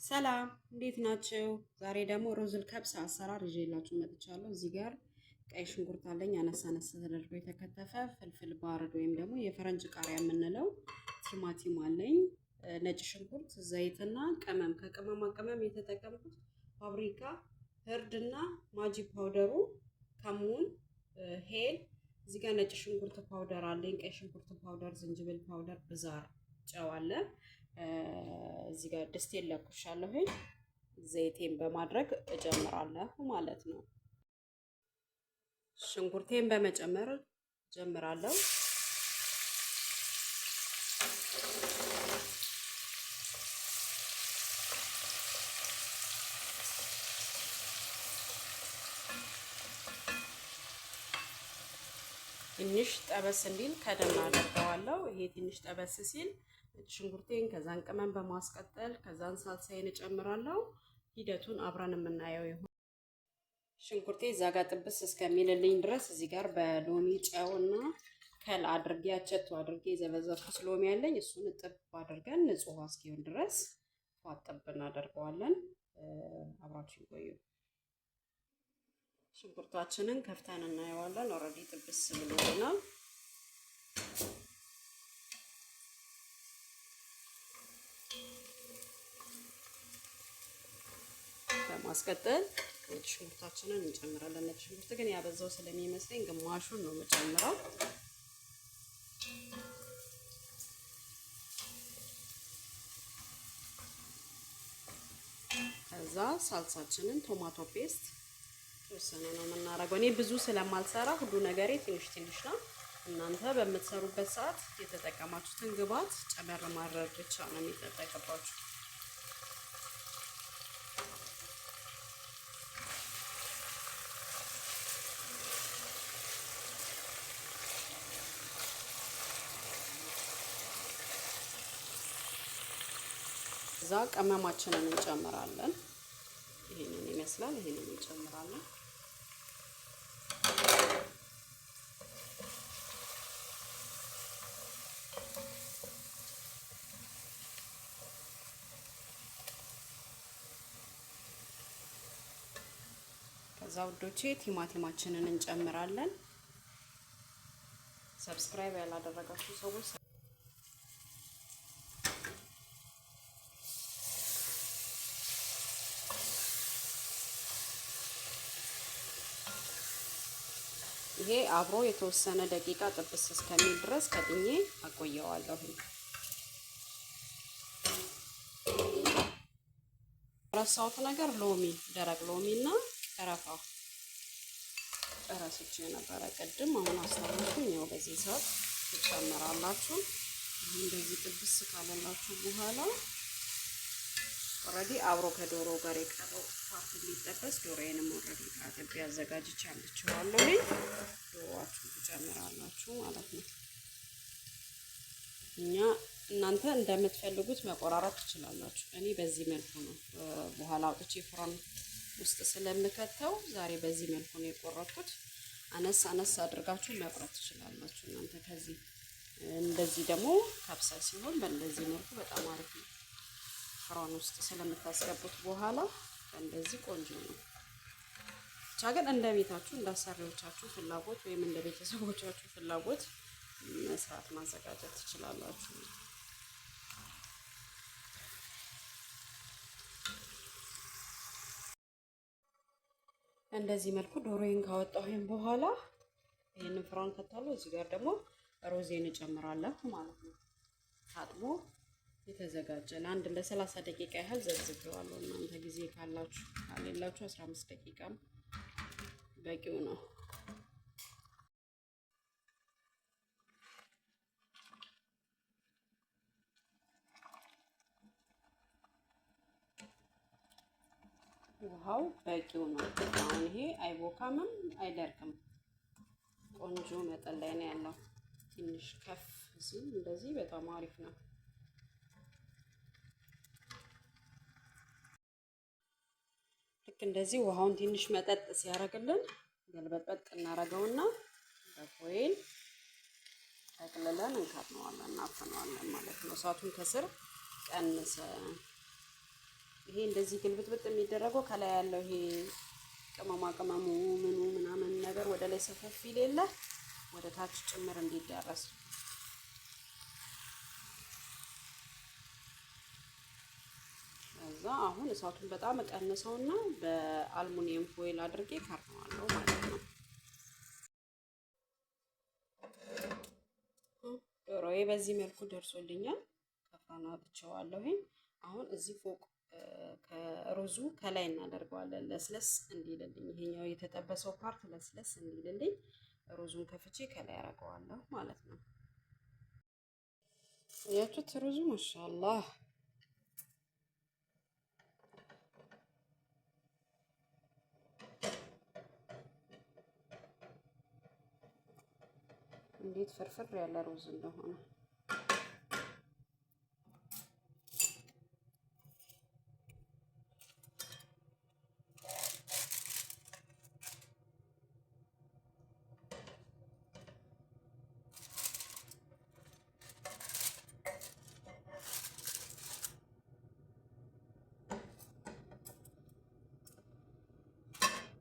ሰላም እንዴት ናችሁ? ዛሬ ደግሞ ሩዝል ከብስ አሰራር ይዤላችሁ መጥቻለሁ። እዚህ ጋር ቀይ ሽንኩርት አለኝ አነሳ አነሳ ተደርጎ የተከተፈ፣ ፍልፍል ባርድ ወይም ደግሞ የፈረንጅ ቃሪያ የምንለው ቲማቲም አለኝ፣ ነጭ ሽንኩርት፣ ዘይትና ቅመም። ከቅመማ ቅመም የተጠቀምኩት ፋብሪካ፣ እርድና ማጂ ፓውደሩ፣ ከሙን፣ ሄል። እዚህ ጋር ነጭ ሽንኩርት ፓውደር አለኝ፣ ቀይ ሽንኩርት ፓውደር፣ ዝንጅብል ፓውደር፣ ብዛር፣ ጨው አለ። እዚህ ጋር ድስቴን ለኩሻለሁ። ዘይቴን በማድረግ እጀምራለሁ ማለት ነው። ሽንኩርቴን በመጨመር ጀምራለሁ። ትንሽ ጠበስ እንዲል ከደን አደርገዋለሁ። ይሄ ትንሽ ጠበስ ሲል ሽንኩርቴን ከዛን ቅመም በማስቀጠል ከዛን ሳልሳዬን እጨምራለሁ። ሂደቱን አብረን የምናየው ይሁን። ሽንኩርቴ እዛ ጋር ጥብስ እስከሚልልኝ ድረስ እዚህ ጋር በሎሚ ጨውና ከል አድርጌ አቸቶ አድርጌ የዘበዘብኩት ሎሚ ያለኝ እሱን ጥብ አድርገን ንጹህ ውሃ እስኪሆን ድረስ ፏጥብ እናደርገዋለን። አብራችሁ ይቆዩ። ሽንኩርታችንን ከፍተን እናየዋለን። ኦልሬዲ ጥብስ ብሎናል። በማስቀጠል ነጭ ሽንኩርታችንን እንጨምራለን። ነጭ ሽንኩርት ግን ያበዛው ስለሚመስለኝ ግማሹን ነው የምጨምረው። ከዛ ሳልሳችንን ቶማቶ ፔስት ተወሰነ ነው የምናደርገው። እኔ ብዙ ስለማልሰራ ሁሉ ነገሬ ትንሽ ትንሽ ነው። እናንተ በምትሰሩበት ሰዓት የተጠቀማችሁትን ግብአት ጨመር ማድረግ ብቻ ነው የሚጠበቅባችሁ። እዛ ቅመማችንን እንጨምራለን። ይሄንን ይመስላል። ይሄንን እንጨምራለን። ከዛ ውዶቼ ቲማቲማችንን እንጨምራለን። ሰብስክራይብ ያላደረጋችሁ ሰዎች ይሄ አብሮ የተወሰነ ደቂቃ ጥብስ እስከሚል ድረስ ከጥኜ አቆየዋለሁ። ረሳሁት ነገር ሎሚ፣ ደረቅ ሎሚና ቀረፋ ረስቼ ነበረ ቅድም። አሁን አስተውልኩኝ። ያው በዚህ ሰዓት ትጨምራላችሁ። እንደዚህ ጥብስ ካለላችሁ በኋላ ኦልሬዲ አብሮ ከዶሮ ጋር የቀረው ፓርት ሊጠበስ ዶሮዬንም ኦልሬዲ አጥቤ አዘጋጅቻለሁ። ዶሮዋችሁን ትጨምራላችሁ ማለት ነው። እናንተ እንደምትፈልጉት መቆራረጥ ትችላላችሁ። እኔ በዚህ መልኩ ነው በኋላ አውጥቼ ፍራን ውስጥ ስለምከተው ዛሬ በዚህ መልኩ ነው የቆረጥኩት። አነስ አነስ አድርጋችሁ መቁረጥ ትችላላችሁ እናንተ። ከዚህ እንደዚህ ደግሞ ከብሳ ሲሆን በእንደዚህ መልኩ በጣም አሪፍ ነው። ፍራን ውስጥ ስለምታስገቡት በኋላ እንደዚህ ቆንጆ ነው። ብቻ ግን እንደ ቤታችሁ እንደ አሰሪዎቻችሁ ፍላጎት ወይም እንደ ቤተሰቦቻችሁ ፍላጎት መስራት ማዘጋጀት ትችላላችሁ። እንደዚህ መልኩ ዶሮዬን ካወጣሁኝ በኋላ ይሄንን ፍራን ከታለው እዚህ ጋር ደግሞ ሮዜን እጨምራለሁ ማለት ነው። ታጥቦ የተዘጋጀ ለአንድ ለ30 ደቂቃ ያህል ዘዝግዋለሁ። እናንተ ጊዜ ካላችሁ ካሌላችሁ 15 ደቂቃም በቂው ነው። ውሃው በቂው ነው። አሁን ይሄ አይቦካምም አይደርቅም። ቆንጆ መጠን ላይ ነው ያለው። ትንሽ ከፍ ሲል እንደዚህ በጣም አሪፍ ነው። ልክ እንደዚህ ውሃውን ትንሽ መጠጥ ሲያደርግልን ገልበጥበጥ እናደርገውና በፎይል ጠቅልለን እንከድነዋለን፣ እናፈነዋለን ማለት ነው። እሳቱን ከስር ቀንሰ ይሄ እንደዚህ ግልብጥብጥ የሚደረገው ከላይ ያለው ይሄ ቅመማ ቅመሙ ምኑ ምናምን ነገር ወደ ላይ ሰፈፍ ይሌለ ወደ ታች ጭምር እንዲዳረስ። ከዛ አሁን እሳቱን በጣም እቀንሰውና በአልሙኒየም ፎይል አድርጌ ከርነዋለሁ ማለት ነው። ዶሮዬ በዚህ መልኩ ደርሶልኛል። ከፍራና አውጥቼዋለሁ። አሁን እዚህ ፎቅ ከሩዙ ከላይ እናደርገዋለን ለስለስ እንዲልልኝ። ይሄኛው የተጠበሰው ፓርት ለስለስ እንዲልልኝ ሩዙን ከፍቼ ከላይ አደርገዋለሁ ማለት ነው። ያችሁት ሩዙ ማሻአላህ እንዴት ፍርፍር ያለ ሩዝ እንደሆነ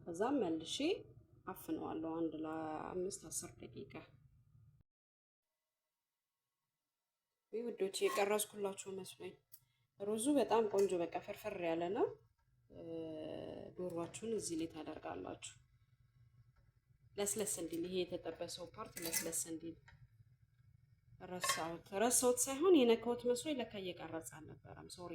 ከዛም መልሼ አፍነዋለሁ አንድ ለ5-10 ደቂቃ። ውዶች የቀረጽኩላችሁ መስሎኝ። ሩዙ በጣም ቆንጆ በቃ ፍርፍር ያለ ነው። ዶሯችሁን እዚህ ላይ ታደርጋላችሁ ለስለስ እንዲል። ይሄ የተጠበሰው ፓርት ለስለስ እንዲል። ረሳሁት ሳይሆን የነካሁት መስሎኝ ለካ እየቀረጸ አልነበረም። ሶሪ